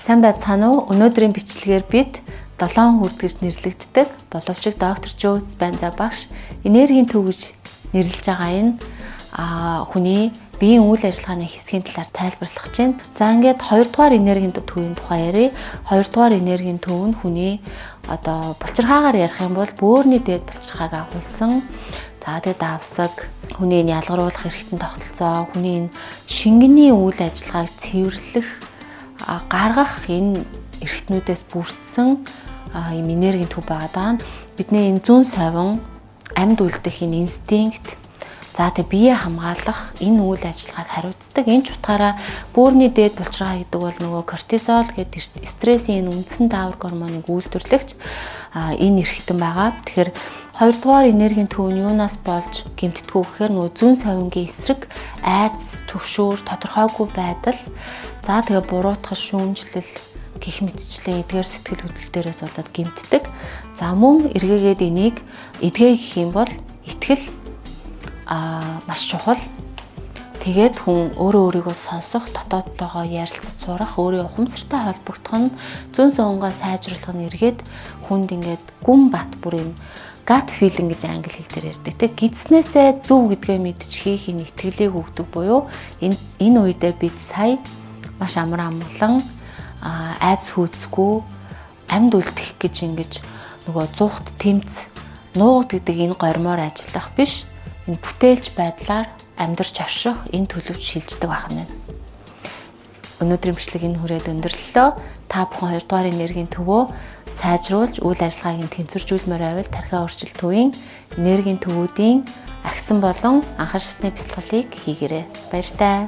Сайн байцгаана уу? Өнөөдрийн бичлэгээр бид 7 хүрд гэж нэрлэгддэг боловч доктор Жоус Банза багш энергийн төв гэж нэрлэж байгаа энэ хүний биеийн үйл ажиллагааны хэсгийн талаар тайлбарлах гэж байна. За ингээд 2 дугаар энергийн төвийн тухай ярив. 2 дугаар энергийн төв нь хүний булчирхаагаар ярих юм бол бөөрийн дээд булчирхааг агуулсан. За тэгээд давсаг, хүний ялгаруулах эрхтэн тогтолцоо, хүний шингэний үйл ажиллагааг цэвэрлэх, гаргах энэ эрхтнүүдээс бүрдсэн юм энергийн төв байгаа. Бидний энэ зүүн совин амьд үлдэх энэ инстинкт, за тэг бие хамгаалах энэ үйл ажиллагааг хариуцдаг. Энэ ч утгаараа бөөрийн дээд булчирхаа гэдэг бол нөгөө кортизол гэдэг стрессийн үндсэн даавар гормоныг үйлдвэрлэгч энэ эрхтэн байгаа. Тэгэхээр 2 дугаар энергийн төв нь юунаас болж гэмтдэггүй гэхээр нөгөө зүүн совингийн эсрэг айдас, түгшүүр, тодорхойгүй байдал, за тэгээ буруутгал, шүүмжлэл гэх мэтчлэн эдгээр сэтгэл хөдлөл дээрээс болоод гэмтдэг. За мөн эргээгээд энийг эдгээ гэх юм бол итгэл маш чухал. Тэгээд хүн өөрөө өөрийгөө сонсох, дотоодтойгоо ярилцаж сурах, өөрийн ухамсартай холбогдох нь зүүн совингаа сайжруулах нь эргээд хүнд ингээд гүн бат бүрийн gut feeling гэж англи хэл дээр ярьдаг. Тэг гидснээсээ зөв гэдгээ мэдж хийх энэ итгэлийг өгдөг буюу энэ үедээ бид сая маш амар амгалан айц хүйцгүй амьд үлдэх гэж ингэж нөгөө зүхт тэмц нуугд гэдэг энэ гормоор ажиллах биш, энэ бүтээлч байдлаар амьдарч орших энэ төлөвч шилждэг байна. Өнөөдрийн бичлэг энэ хүрээд өндөрлөлөө. Та бүхэн 2 дугаар энергийн төвөө сайжруулж үйл ажиллагааг нь тэнцвэржүүлмээр байвал тархиа өөрчил төвийн энергийн төвүүдийн агсан болон анхан шатны бясалгалыг хийгээрэй. Баяр таа.